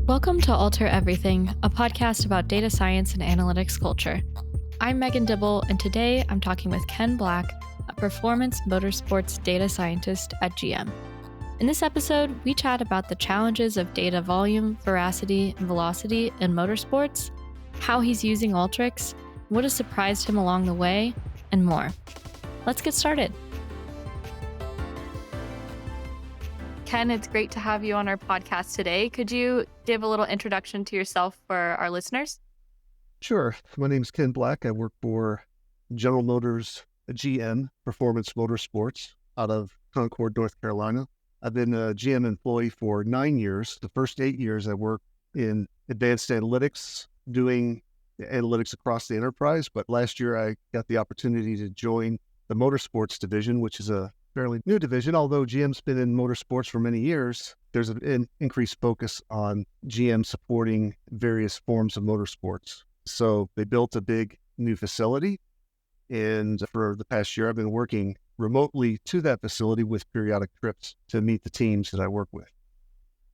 Welcome to Alter Everything, a podcast about data science and analytics culture. I'm Megan Dibble, and today I'm talking with Ken Black, a performance motorsports data scientist at GM. In this episode, we chat about the challenges of data volume, veracity, and velocity in motorsports, how he's using Alteryx, what has surprised him along the way, and more. Let's get started. Ken, it's great to have you on our podcast today. Could you give a little introduction to yourself for our listeners? Sure. My name is Ken Black. I work for General Motors GM, Performance Motorsports, out of Concord, North Carolina. I've been a GM employee for 9 years. The first 8 years I worked in advanced analytics, doing analytics across the enterprise. But last year I got the opportunity to join the motorsports division, which is a fairly new division. Although GM's been in motorsports for many years, there's an increased focus on GM supporting various forms of motorsports. So they built a big new facility, and for the past year, I've been working remotely to that facility with periodic trips to meet the teams that I work with.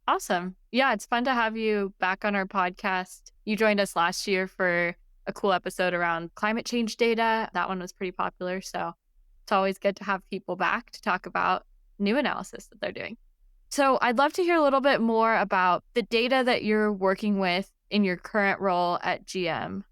Awesome. Yeah, it's fun to have you back on our podcast. You joined us last year for a cool episode around climate change data. That one was pretty popular, so it's always good to have people back to talk about new analysis that they're doing. So I'd love to hear a little bit more about the data that you're working with in your current role at GM.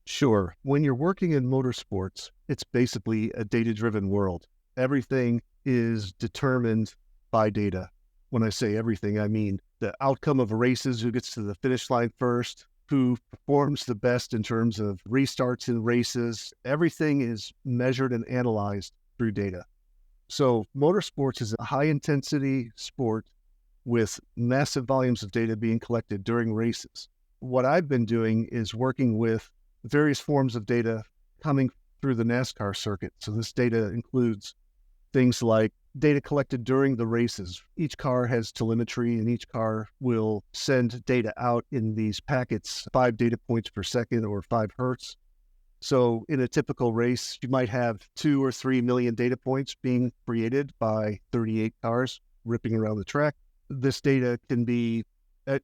Sure. When you're working in motorsports, it's basically a data-driven world. Everything is determined by data. When I say everything, I mean the outcome of races, who gets to the finish line first, who performs the best in terms of restarts in races. Everything is measured and analyzed through data. So motorsports is a high-intensity sport with massive volumes of data being collected during races. What I've been doing is working with various forms of data coming through the NASCAR circuit. So this data includes things like data collected during the races. Each car has telemetry, and each car will send data out in these packets, 5 data points per second or 5 hertz. So in a typical race, you might have 2 or 3 million data points being created by 38 cars ripping around the track. This data can be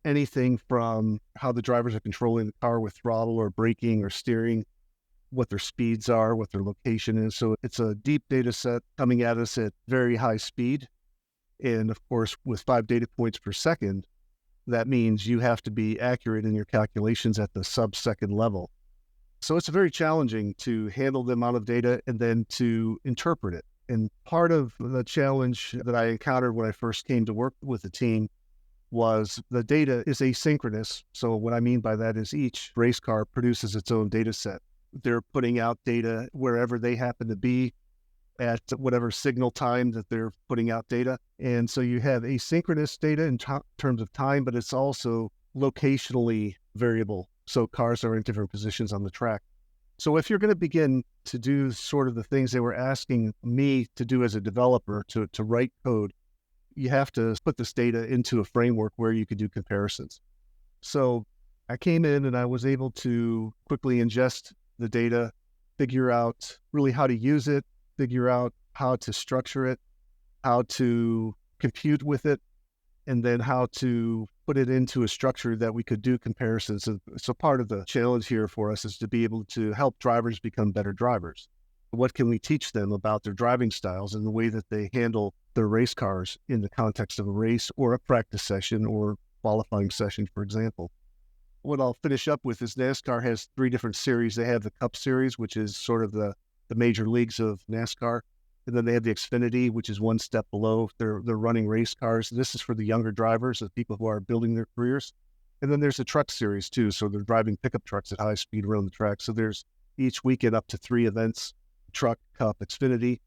anything from how the drivers are controlling the car with throttle or braking or steering, what their speeds are, what their location is. So it's a deep data set coming at us at very high speed. And of course, with 5 data points per second, that means you have to be accurate in your calculations at the sub-second level. So it's very challenging to handle the amount of data and then to interpret it. And part of the challenge that I encountered when I first came to work with the team was the data is asynchronous. So what I mean by that is each race car produces its own data set. They're putting out data wherever they happen to be at whatever signal time that they're putting out data. And so you have asynchronous data in terms of time, but it's also locationally variable. So cars are in different positions on the track. So if you're going to begin to do sort of the things they were asking me to do as a developer, to write code, you have to put this data into a framework where you could do comparisons. So I came in and I was able to quickly ingest the data, figure out really how to use it, figure out how to structure it, how to compute with it, and then how to put it into a structure that we could do comparisons. So part of the challenge here for us is to be able to help drivers become better drivers. What can we teach them about their driving styles and the way that they handle their race cars in the context of a race or a practice session or qualifying session, for example? What I'll finish up with is NASCAR has 3 different series. They have the Cup Series, which is sort of the major leagues of NASCAR. And then they have the Xfinity, which is one step below. They're running race cars. This is for the younger drivers, the people who are building their careers. And then there's the Truck Series too. So they're driving pickup trucks at high speed around the track. So there's each weekend up to 3 events: Truck, Cup, Xfinity.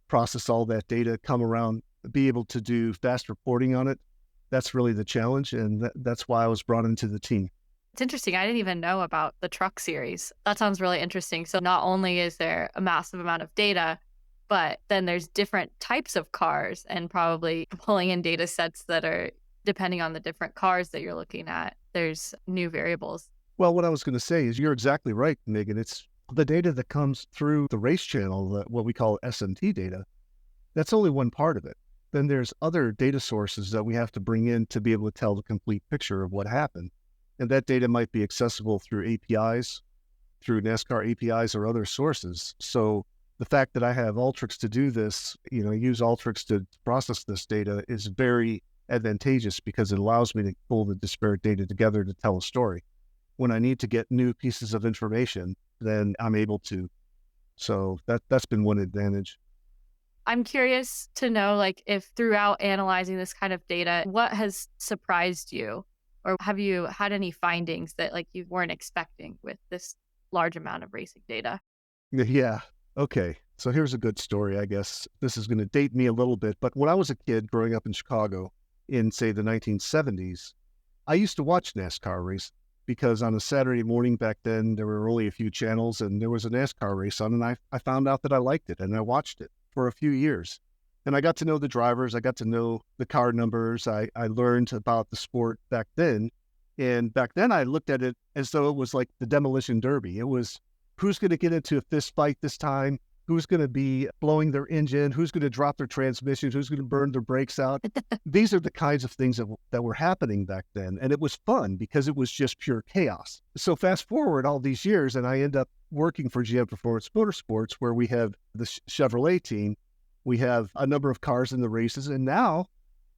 Process all that data, come around, be able to do fast reporting on it. That's really the challenge. And that's why I was brought into the team. It's interesting. I didn't even know about the Truck Series. That sounds really interesting. So not only is there a massive amount of data, but then there's different types of cars and probably pulling in data sets that are depending on the different cars that you're looking at. There's new variables. Well, what I was going to say is you're exactly right, Megan. It's the data that comes through the race channel, what we call SMT data. That's only one part of it. then there's other data sources that we have to bring in to be able to tell the complete picture of what happened. And that data might be accessible through APIs, through NASCAR APIs or other sources. So the fact that I have Alteryx to do this, use Alteryx to process this data is very advantageous because it allows me to pull the disparate data together to tell a story. When I need to get new pieces of information, then I'm able to. So that's been one advantage. I'm curious to know, like, if throughout analyzing this kind of data, what has surprised you? Or have you had any findings that like you weren't expecting with this large amount of racing data? Yeah. Okay. So here's a good story, I guess. This is going to date me a little bit, but when I was a kid growing up in Chicago in, say, the 1970s, I used to watch NASCAR race because on a Saturday morning back then, there were only a few channels and there was a NASCAR race on, and I found out that I liked it and I watched it for a few years. And I got to know the drivers. I got to know the car numbers. I learned about the sport back then. And back then I looked at it as though it was like the demolition derby. It was who's going to get into a fist fight this time? Who's going to be blowing their engine? Who's going to drop their transmission? Who's going to burn their brakes out? These are the kinds of things that were happening back then. And it was fun because it was just pure chaos. So fast forward all these years, and I end up working for GM Performance Motorsports, where we have the Chevrolet team. We have a number of cars in the races. And now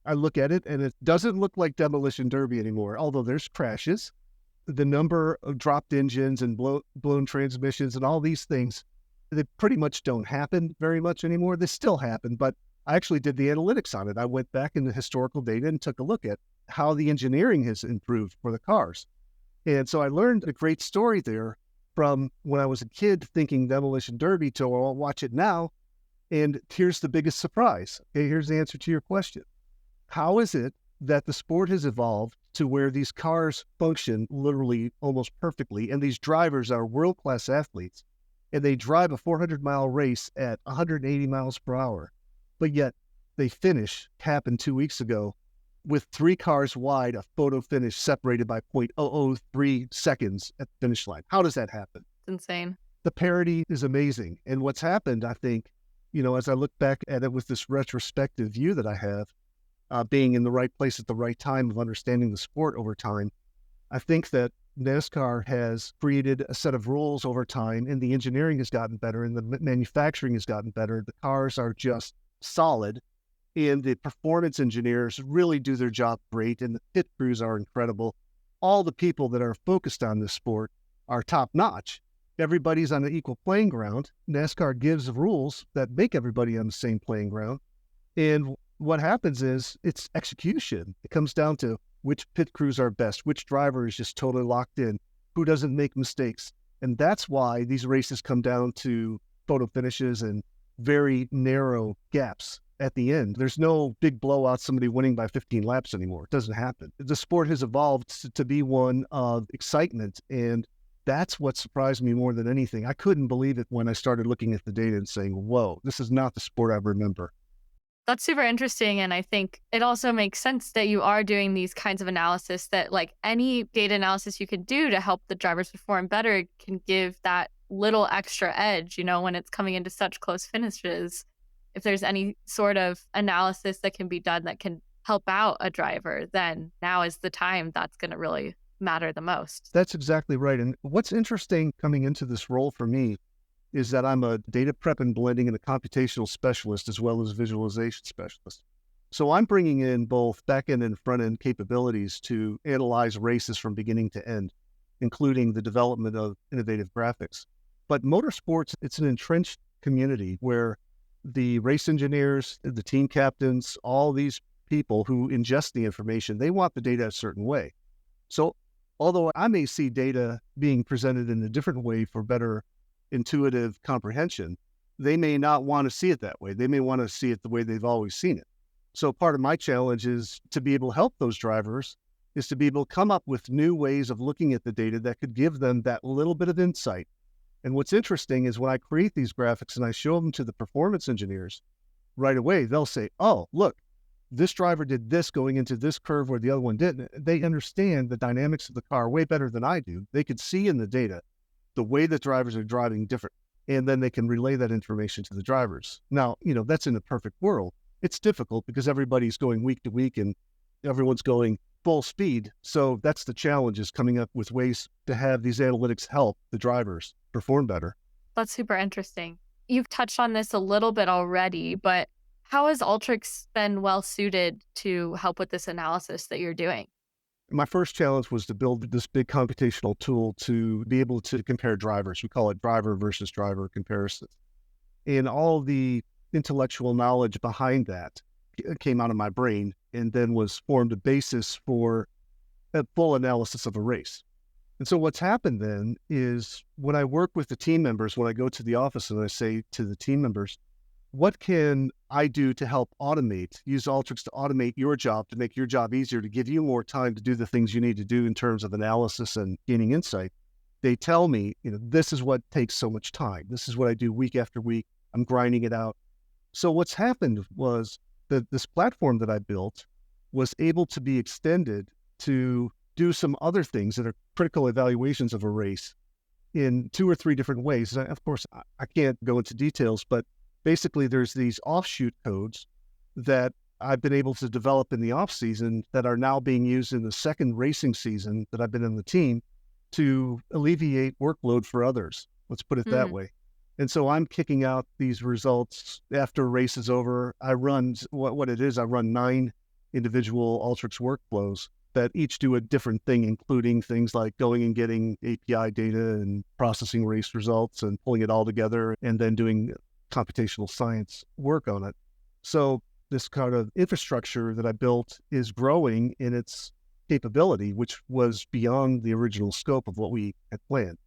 I look at it and it doesn't look like demolition derby anymore, although there's crashes. The number of dropped engines and blown transmissions and all these things, they pretty much don't happen very much anymore. They still happen, but I actually did the analytics on it. I went back in the historical data and took a look at how the engineering has improved for the cars. And so I learned a great story there from when I was a kid thinking demolition derby to I'll watch it now. And here's the biggest surprise. Okay, here's the answer to your question. How is it that the sport has evolved to where these cars function literally almost perfectly, and these drivers are world-class athletes, and they drive a 400-mile race at 180 miles per hour, but yet they happened 2 weeks ago, with 3 cars wide, a photo finish separated by 0.003 seconds at the finish line? How does that happen? It's insane. The parity is amazing. And what's happened, I think, as I look back at it with this retrospective view that I have, being in the right place at the right time of understanding the sport over time, I think that NASCAR has created a set of rules over time, and the engineering has gotten better and the manufacturing has gotten better. The cars are just solid, and the performance engineers really do their job great, and the pit crews are incredible. All the people that are focused on this sport are top notch. Everybody's on an equal playing ground. NASCAR gives rules that make everybody on the same playing ground. And what happens is it's execution. It comes down to which pit crews are best, which driver is just totally locked in, who doesn't make mistakes. And that's why these races come down to photo finishes and very narrow gaps at the end. There's no big blowout, somebody winning by 15 laps anymore. It doesn't happen. The sport has evolved to be one of excitement, and that's what surprised me more than anything. I couldn't believe it when I started looking at the data and saying, whoa, this is not the sport I remember. That's super interesting. And I think it also makes sense that you are doing these kinds of analysis, that like any data analysis you can do to help the drivers perform better can give that little extra edge, when it's coming into such close finishes. If there's any sort of analysis that can be done that can help out a driver, then now is the time that's going to really matter the most. That's exactly right. And what's interesting coming into this role for me is that I'm a data prep and blending and a computational specialist as well as visualization specialist. So I'm bringing in both back-end and front-end capabilities to analyze races from beginning to end, including the development of innovative graphics. But motorsports, it's an entrenched community where the race engineers, the team captains, all these people who ingest the information, they want the data a certain way. So although I may see data being presented in a different way for better intuitive comprehension, they may not want to see it that way. They may want to see it the way they've always seen it. So part of my challenge is to be able to help those drivers, is to be able to come up with new ways of looking at the data that could give them that little bit of insight. And what's interesting is when I create these graphics and I show them to the performance engineers, right away, they'll say, oh, look, this driver did this going into this curve where the other one didn't. They understand the dynamics of the car way better than I do. They could see in the data the way that drivers are driving different, and then they can relay that information to the drivers. Now, that's in a perfect world. it's difficult because everybody's going week to week and everyone's going full speed. So that's the challenge, is coming up with ways to have these analytics help the drivers perform better. That's super interesting. You've touched on this a little bit already, but how has Alteryx been well suited to help with this analysis that you're doing? My first challenge was to build this big computational tool to be able to compare drivers. We call it driver versus driver comparisons. And all the intellectual knowledge behind that came out of my brain and then was formed a basis for a full analysis of a race. And so what's happened then is when I work with the team members, when I go to the office and I say to the team members, what can I do to help use Alteryx to automate your job, to make your job easier, to give you more time to do the things you need to do in terms of analysis and gaining insight? They tell me, this is what takes so much time. This is what I do week after week. I'm grinding it out. So what's happened was that this platform that I built was able to be extended to do some other things that are critical evaluations of a race in 2 or 3 different ways. And of course, I can't go into details, but basically there's these offshoot codes that I've been able to develop in the off season that are now being used in the second racing season that I've been in the team to alleviate workload for others. Let's put it that way. And so I'm kicking out these results after a race is over. I run what it is. I run 9 individual Alteryx workflows that each do a different thing, including things like going and getting API data and processing race results and pulling it all together and then doing computational science work on it. So this kind of infrastructure that I built is growing in its capability, which was beyond the original scope of what we had planned.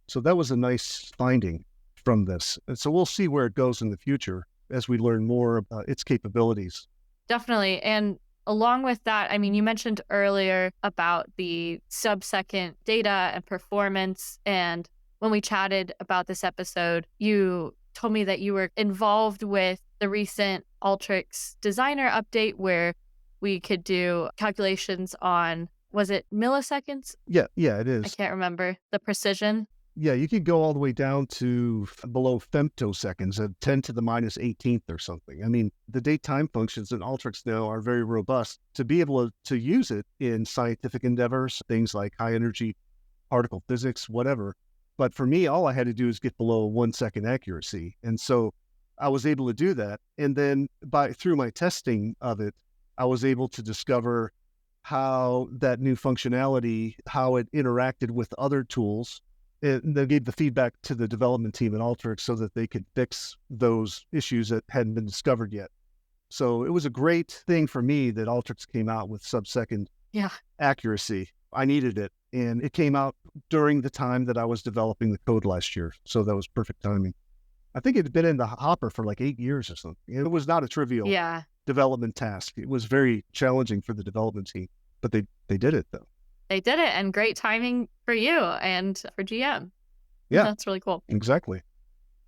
So that was a nice finding from this. And so we'll see where it goes in the future as we learn more about its capabilities. Definitely. And along with that, I mean, you mentioned earlier about the sub-second data and performance. And when we chatted about this episode, you told me that you were involved with the recent Alteryx designer update where we could do calculations on, was it milliseconds? Yeah, it is. I can't remember the precision. Yeah, you could go all the way down to below femtoseconds at 10 to the minus 18th or something. I mean, the date time functions in Alteryx now are very robust to be able to use it in scientific endeavors, things like high energy particle physics, whatever. But for me, all I had to do is get below 1 second accuracy. And so I was able to do that. And then through my testing of it, I was able to discover how that new functionality, how it interacted with other tools. And they gave the feedback to the development team at Alteryx so that they could fix those issues that hadn't been discovered yet. So it was a great thing for me that Alteryx came out with sub-second accuracy. I needed it. And it came out during the time that I was developing the code last year. So that was perfect timing. I think it had been in the hopper for like 8 years or something. It was not a trivial development task. It was very challenging for the development team, but they did it though. They did it, and great timing for you and for GM. Yeah. That's really cool. Exactly.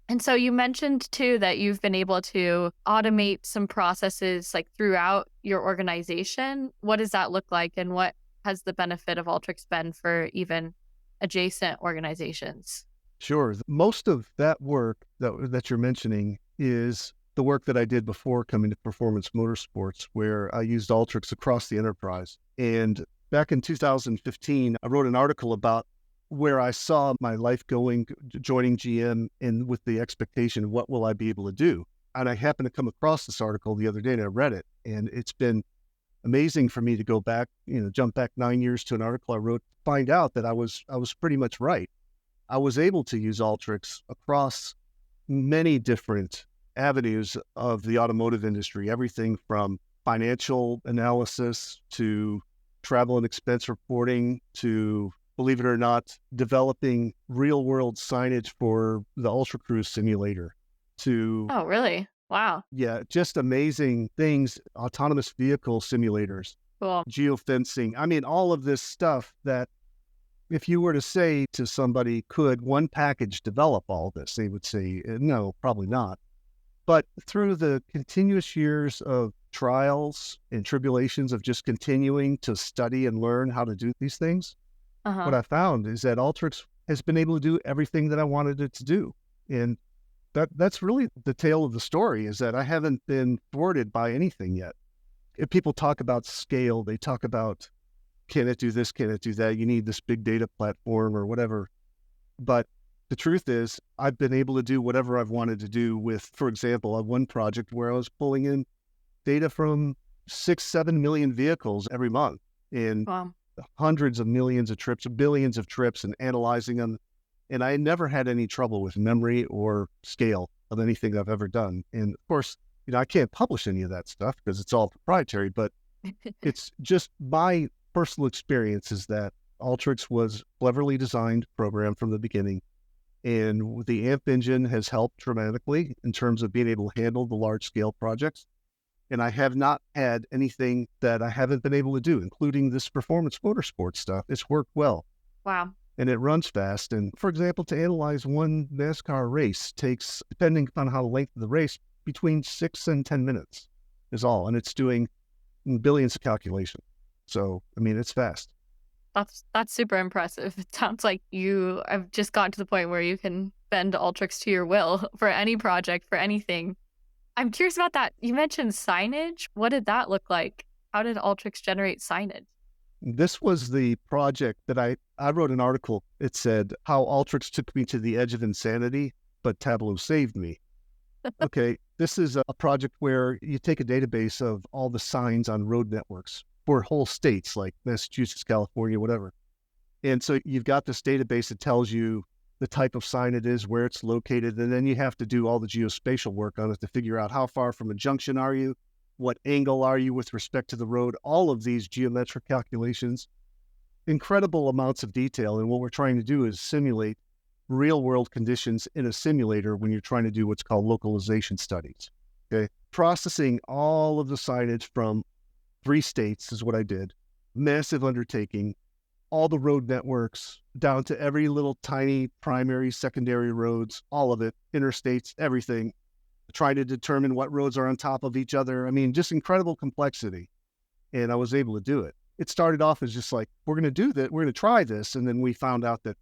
And so you mentioned too that you've been able to automate some processes like throughout your organization. What does that look like, and what has the benefit of Alteryx been for even adjacent organizations? Sure. Most of that work that you're mentioning is the work that I did before coming to Performance Motorsports, where I used Alteryx across the enterprise. And back in 2015, I wrote an article about where I saw my life going, joining GM, and with the expectation of what will I be able to do. And I happened to come across this article the other day and I read it. And it's been amazing for me to go back, jump back 9 years to an article I wrote, find out that I was pretty much right. I was able to use Alteryx across many different avenues of the automotive industry, everything from financial analysis to travel and expense reporting to, believe it or not, developing real world signage for the Ultra Cruise simulator to... Oh, really? Wow. Yeah, just amazing things, autonomous vehicle simulators, Cool. geofencing. I mean, all of this stuff that if you were to say to somebody, could one package develop all this? They would say, no, probably not. But through the continuous years of trials and tribulations of just continuing to study and learn how to do these things, what I found is that Alteryx has been able to do everything that I wanted it to do. And That's really the tale of the story, is that I haven't been thwarted by anything yet. If people talk about scale, they talk about, can it do this, can it do that? You need this big data platform or whatever. But the truth is, I've been able to do whatever I've wanted to do with, for example, one project where I was pulling in data from 6-7 million vehicles every month and Wow. hundreds of millions of trips, billions of trips, and analyzing them. And I never had any trouble with memory or scale of anything I've ever done. And of course, I can't publish any of that stuff because it's all proprietary, but it's just my personal experience is that Alteryx was cleverly designed program from the beginning. And the AMP engine has helped dramatically in terms of being able to handle the large scale projects. And I have not had anything that I haven't been able to do, including this performance motorsport stuff. It's worked well. Wow. And it runs fast. And for example, to analyze one NASCAR race takes, depending upon how the length of the race, between 6 and 10 minutes is all. And it's doing billions of calculations. So, I mean, it's fast. That's super impressive. It sounds like you have just gotten to the point where you can bend Alteryx to your will for any project, for anything. I'm curious about that. You mentioned signage. What did that look like? How did Alteryx generate signage? This was the project that I wrote an article. It said how Alteryx took me to the edge of insanity, but Tableau saved me. Okay, this is a project where you take a database of all the signs on road networks for whole states like Massachusetts, California, whatever. And so you've got this database that tells you the type of sign it is, where it's located, and then you have to do all the geospatial work on it to figure out how far from a junction are you, what angle are you with respect to the road, all of these geometric calculations, incredible amounts of detail. And what we're trying to do is simulate real world conditions in a simulator when you're trying to do what's called localization studies. Okay. Processing all of the signage from 3 states is what I did. Massive undertaking, all the road networks down to every little tiny primary, secondary roads, all of it, interstates, everything, trying to determine what roads are on top of each other. I mean, just incredible complexity. And I was able to do it. It started off as just like, we're going to do that. We're going to try this. And then we found out that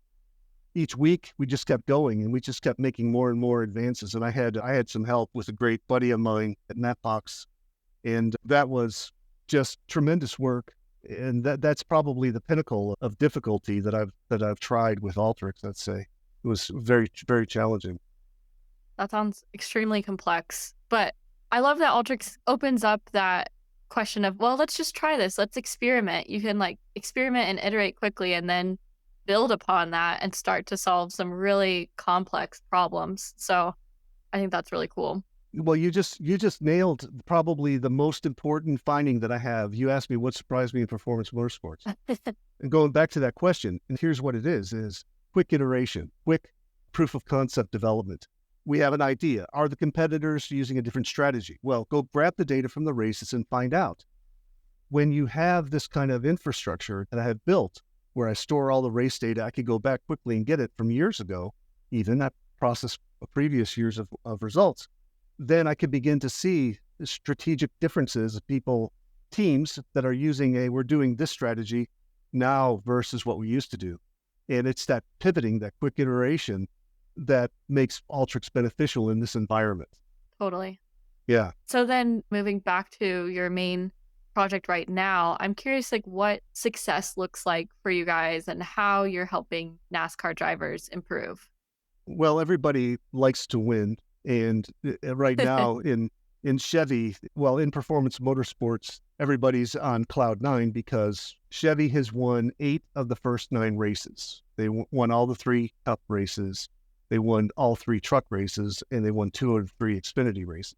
each week we just kept going and we just kept making more and more advances. And I had some help with a great buddy of mine at Mapbox. And that was just tremendous work. And that's probably the pinnacle of difficulty that I've tried with Alteryx, let's say. It was very, very challenging. That sounds extremely complex, but I love that Alteryx opens up that question of, well, let's just try this. Let's experiment. You can experiment and iterate quickly and then build upon that and start to solve some really complex problems. So I think that's really cool. Well, you just nailed probably the most important finding that I have. You asked me what surprised me in performance motorsports. And going back to that question, and here's what it is quick iteration, quick proof of concept development. We have an idea. Are the competitors using a different strategy? Well, go grab the data from the races and find out. When you have this kind of infrastructure that I have built, where I store all the race data, I could go back quickly and get it from years ago, even that process of previous years of results. Then I could begin to see the strategic differences of teams that are using we're doing this strategy now versus what we used to do. And it's that pivoting, that quick iteration that makes Alteryx beneficial in this environment. Totally. Yeah. So then moving back to your main project right now, I'm curious what success looks like for you guys and how you're helping NASCAR drivers improve. Well, everybody likes to win. And right now in Chevy, well, in performance motorsports, everybody's on cloud 9 because Chevy has won 8 of the first 9 races. They won all the 3 Cup races. They won all 3 truck races, and they won 2 of 3 Xfinity races.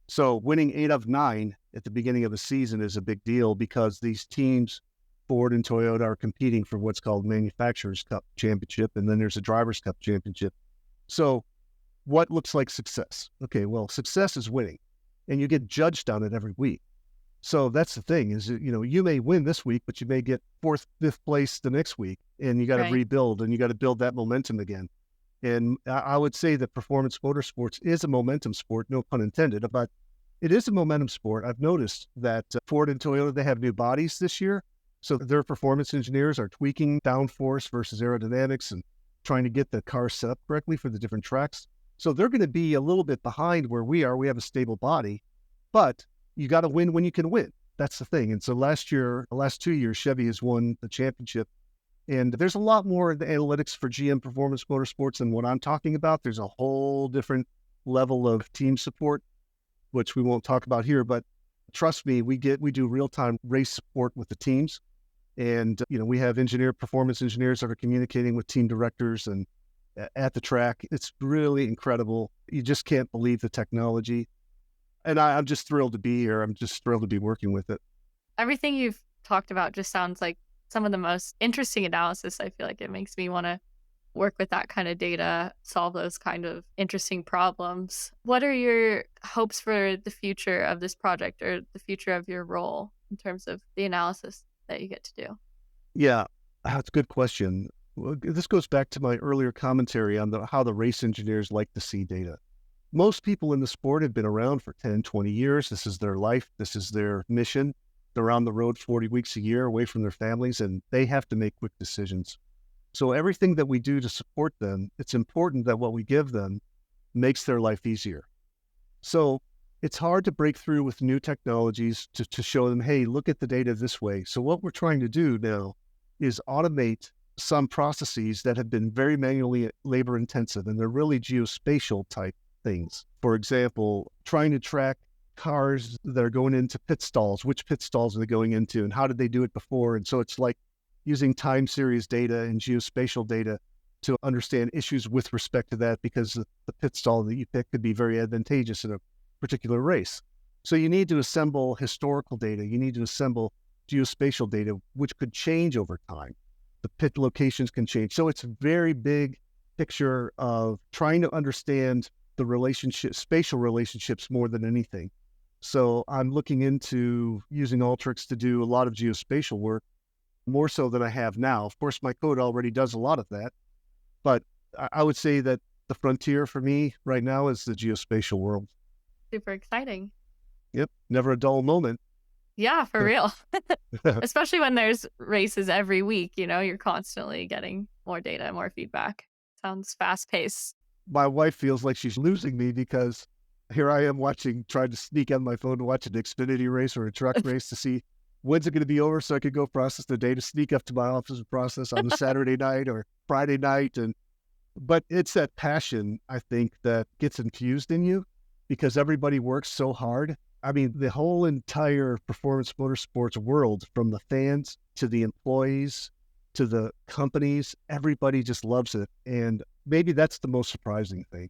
So winning 8 of 9 at the beginning of a season is a big deal because these teams, Ford and Toyota, are competing for what's called Manufacturers Cup Championship, and then there's a Drivers Cup Championship. So what looks like success? Okay, well, success is winning, and you get judged on it every week. So that's the thing is, you may win this week, but you may get 4th, 5th place the next week, and you got to rebuild, and you got to build that momentum again. And I would say that performance motorsports is a momentum sport, no pun intended, but it is a momentum sport. I've noticed that Ford and Toyota, they have new bodies this year. So their performance engineers are tweaking downforce versus aerodynamics and trying to get the car set up correctly for the different tracks. So they're going to be a little bit behind where we are. We have a stable body, but you got to win when you can win. That's the thing. And so last 2 years, Chevy has won the championship. And there's a lot more in the analytics for GM Performance Motorsports than what I'm talking about. There's a whole different level of team support, which we won't talk about here. But trust me, we do real-time race support with the teams. And, we have performance engineers that are communicating with team directors and at the track. It's really incredible. You just can't believe the technology. And I'm just thrilled to be here. I'm just thrilled to be working with it. Everything you've talked about just sounds like some of the most interesting analysis. I feel like it makes me want to work with that kind of data, solve those kind of interesting problems. What are your hopes for the future of this project or the future of your role in terms of the analysis that you get to do? Yeah, that's a good question. Well, this goes back to my earlier commentary on how the race engineers like to see data. Most people in the sport have been around for 10, 20 years. This is their life. This is their mission. They're on the road 40 weeks a year away from their families, and they have to make quick decisions. So everything that we do to support them, it's important that what we give them makes their life easier. So it's hard to break through with new technologies to show them, hey, look at the data this way. So what we're trying to do now is automate some processes that have been very manually labor intensive, and they're really geospatial type things. For example, trying to track cars that are going into pit stalls, which pit stalls are they going into and how did they do it before? And so it's like using time series data and geospatial data to understand issues with respect to that, because the pit stall that you pick could be very advantageous in a particular race. So you need to assemble historical data. You need to assemble geospatial data, which could change over time. The pit locations can change. So it's a very big picture of trying to understand the spatial relationships more than anything. So I'm looking into using Alteryx to do a lot of geospatial work, more so than I have now. Of course, my code already does a lot of that, but I would say that the frontier for me right now is the geospatial world. Super exciting. Yep. Never a dull moment. Yeah, for real. Especially when there's races every week, you're constantly getting more data, more feedback. Sounds fast paced. My wife feels like she's losing me because here I am trying to sneak on my phone to watch an Xfinity race or a truck race to see when's it going to be over so I could go process the data, sneak up to my office and process on a Saturday night or Friday night. But it's that passion, I think, that gets infused in you because everybody works so hard. I mean, the whole entire performance motorsports world, from the fans to the employees to the companies, everybody just loves it. And maybe that's the most surprising thing.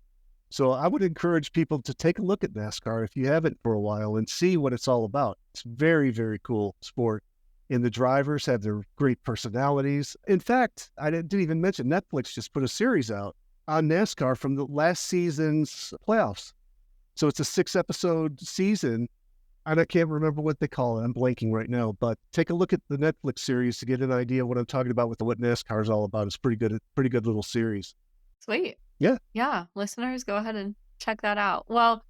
So I would encourage people to take a look at NASCAR if you haven't for a while and see what it's all about. It's very, very cool sport. And the drivers have their great personalities. In fact, I didn't even mention Netflix just put a series out on NASCAR from the last season's playoffs. So it's a 6-episode season, and I can't remember what they call it. I'm blanking right now, but take a look at the Netflix series to get an idea of what I'm talking about with what NASCAR is all about. It's pretty good little series. Sweet. Yeah. Yeah. Listeners, go ahead and check that out. Well,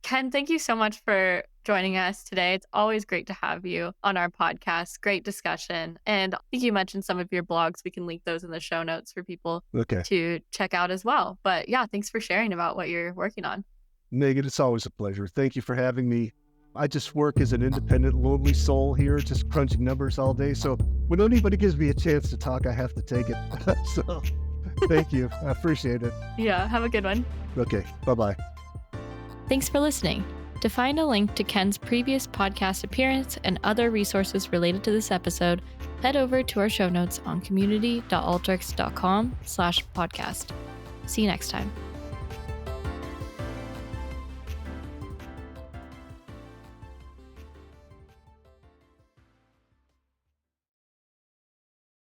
Ken, thank you so much for joining us today. It's always great to have you on our podcast. Great discussion. And I think you mentioned some of your blogs. We can link those in the show notes for people to check out as well. But yeah, thanks for sharing about what you're working on. Megan, it's always a pleasure. Thank you for having me. I just work as an independent, lonely soul here, just crunching numbers all day. So when anybody gives me a chance to talk, I have to take it. So thank you. I appreciate it. Yeah. Have a good one. Okay. Bye-bye. Thanks for listening. To find a link to Ken's previous podcast appearance and other resources related to this episode, head over to our show notes on community.alteryx.com/podcast. See you next time.